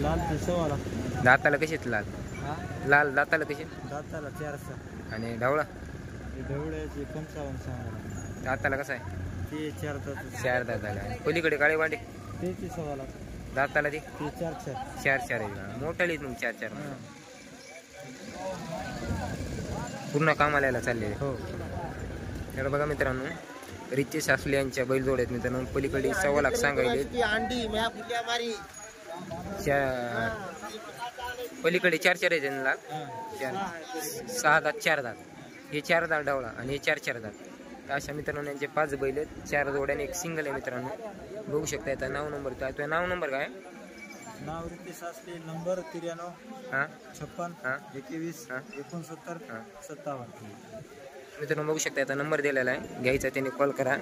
लाल ते 1.25 लाख. दाताला कशीत लाल? लाल दाताला कशी? दाताला 400. आणि ढवळा? ढवळ्याचे 55 सांगा. दाताला कसा आहे? ते 4 दात. 4 दाताला. पलीकडे काळे वांडे? ते 1.25 लाख. दाताला ते? ते 4. 4 आहे. मोठाली मग 4. पूर्ण कामाला यायला चाललेले. हो. तर बघा मित्रांनो, रितेश आसले यांच्या बैलजोड आहेत मित्रांनो. पलीकडे 1.25 लाख सांगायले. पलीकडे 4 आहेत ना लाख. 6 दात 4 दात. हे 4 दात ढवळा आणि हे 4 दात. अशा मित्रांनो यांचे 5 बैल आहेत. 4 जोड्याने एक सिंगल आहे मित्रांनो. बघू शकता. याचा नाव नंबर काय? तुझं नाव नंबर काय? नाव रितेश आसले. नंबर 93 56 21 69 57. मित्रांनो बघू शकता. याचा नंबर दिलेला आहे. घ्यायचा त्याने कॉल करा.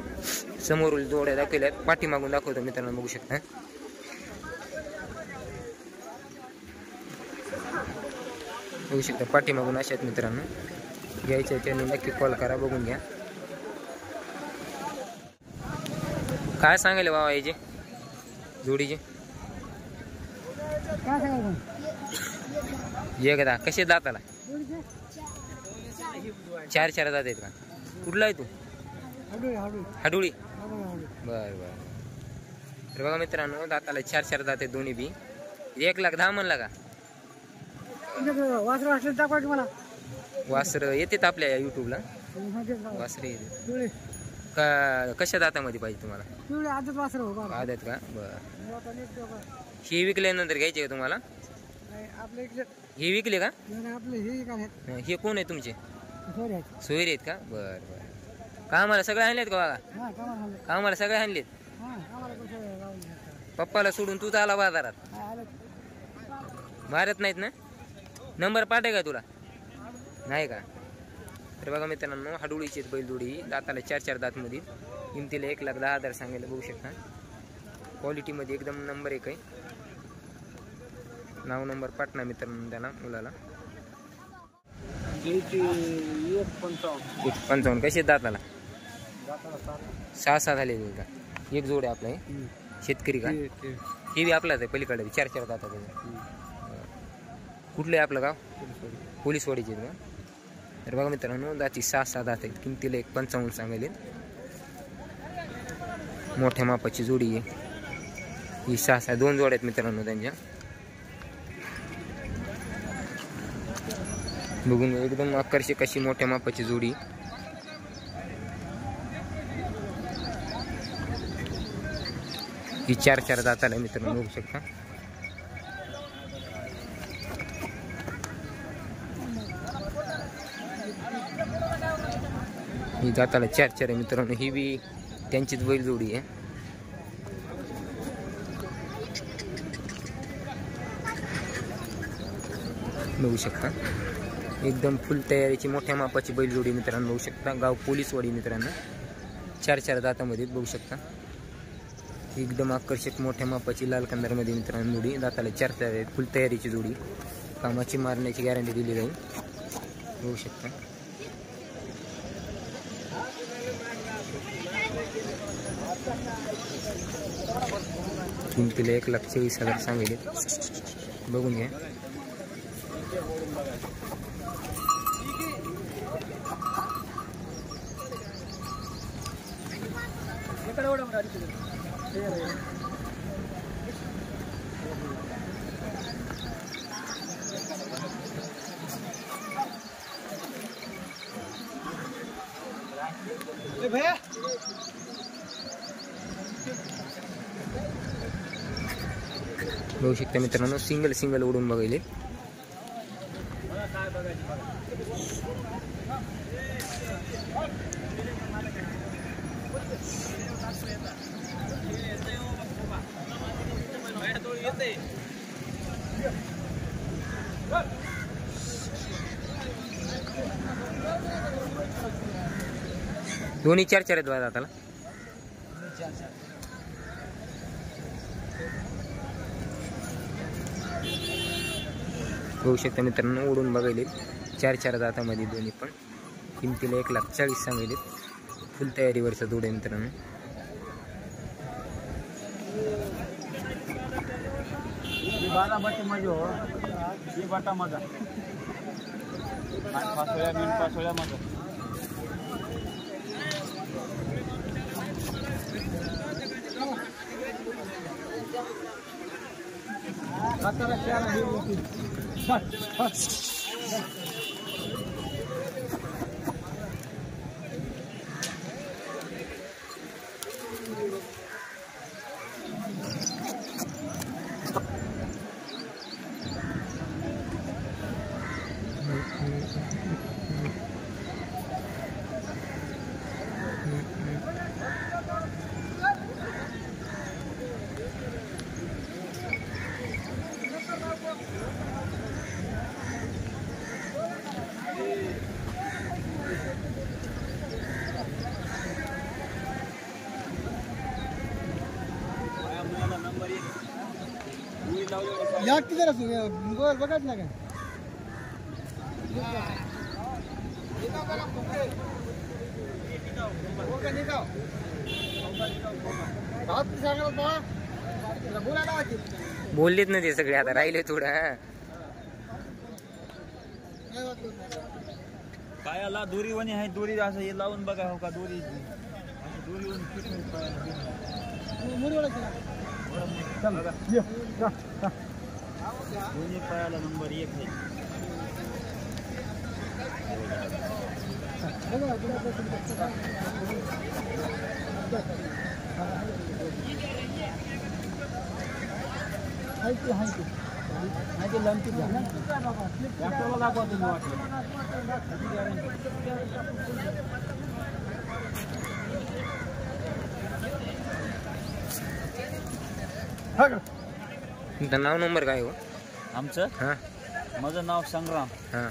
समोरून जोड्या दाखवल्यात. पाठीमागून दाखवतो मित्रांनो. बघू शकता. बघू शकता पाठीमागून अशा आहेत मित्रांनो. घ्यायचं त्याने नक्की कॉल करा. बघून घ्या. काय सांगायला बाबा याचे जोडीचे? एकदा कसे दाताला? 4 दात आहेत का? कुठला आहे तू? हाडुळी. बर. तर बघा मित्रांनो, दाताला 4 दात आहेत दोन्ही बी. 1,10,000 म्हणला का? वासर येतात आपल्या युट्यूबला. वासरे येते का? कशा दातामध्ये पाहिजे तुम्हाला? आदत का? बर. ही विकल्यानंतर घ्यायची का तुम्हाला? ही विकले का? हे कोण आहे तुमचे? सोयरे आहेत का? बर. कामाला सगळे आणलेत का बघा? कामाला सगळे आणलेत. पप्पाला सोडून तूच आला बाजारात? मारत नाहीत ना? नंबर पाठ आहे का तुला? नाही का? तर बघा मित्रांनो, हाडुळीची बैलजोडी. दाताला 4 दातमध्ये. किमतीला 1,10,000 सांगायला. बघू शकता. क्वालिटीमध्ये एकदम नंबर 1 आहे. नाव नंबर पाटणा मित्रांनो त्यांना मुलाला. 1,55. कसे दाताला? 6 झाले का? एक जोड आहे आपला. हे शेतकरी का? हे बी आपलाच आहे. पलीकडे 4 दाताचा. कुठलं आहे आपलं गाव? पोलीसवाडीचे का? तर बघा मित्रांनो, दाती 6 दात आहेत. किमतीला 1,55 सांगायले. मोठ्या मापाची जोडी आहे ही. 6 2 जोड्या आहेत मित्रांनो त्यांच्या. बघून एकदम आकर्षक अशी मोठ्या मापाची जोडी. ही 4 दाताला मित्रांनो. बघू शकता. ही दाताला 4 आहे मित्रांनो. ही बी त्यांचीच बैल जोडी आहे. बघू शकता. एकदम फुल तयारीची मोठ्या मापाची बैलजोडी मित्रांनो. बघू शकता. गाव पोलीसवाडी मित्रांनो. 4 दातामध्ये बघू शकता. एकदम आकर्षक मोठ्या मापाची लाल कंदारमध्ये मित्रांनो जोडी. दाताला 4 आहेत. फुल तयारीची जोडी. कामाची मारण्याची गॅरंटी दिली जाईल. बघू शकता. किमतीला 1,40,000 सांगितले. बघून घ्या. भैया बघू शकता मित्रांनो. सिंगल उडून बघायले. दोन्ही 4 आहेत बघा दाताला. बघू शकता मित्रांनो. उडून बघायले. 4 दातामध्ये दोन्ही पण. किमतीला 1,40,000 सांगितले. फुल तयारीवरचा जोड आहे मित्रांनो. बारामतीमध्ये हो ही बाटामध्ये पासोळ्या मीन पासोळ्यामध्ये या किती जरा वर बघाच ना काय बोललेत ना ते सगळे आता राहिले थोडं. पायाला दोरी वणी आहे दोरी असं हे लावून बघा हो का दोरी दोरी दोन्ही पायाला नंबर 1 आहे. तुमचं नाव नंबर काय हो? आमचं हां माझं नाव संग्राम. हां.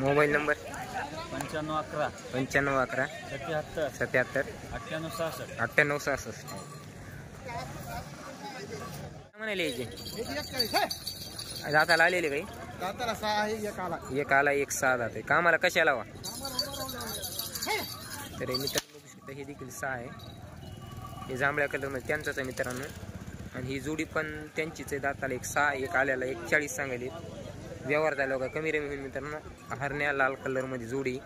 Mobile number 9511 9511 77 77 9866 9866. म्हणाले यायचे दाताला आलेले काही दाताला 6 आहे एक आला एक आला एक 6 जाते कामाला कशाला वा तर मित्रांनो हे देखील 6 आहे. हे जांभळ्या कलरमध्ये त्यांचाच आहे मित्रांनो. आणि ही जोडी पण त्यांचीच आहे. दाताला एक 6 एक आल्याला 41 सांगायले. व्यवहार झाला का कमी रमी होईल मित्रांनो. हरण्या लाल कलरमध्ये जोडी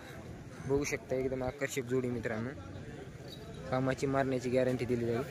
बघू शकता एकदम आकर्षक जोडी मित्रांनो. कामाची मारण्याची गॅरंटी दिली जाईल.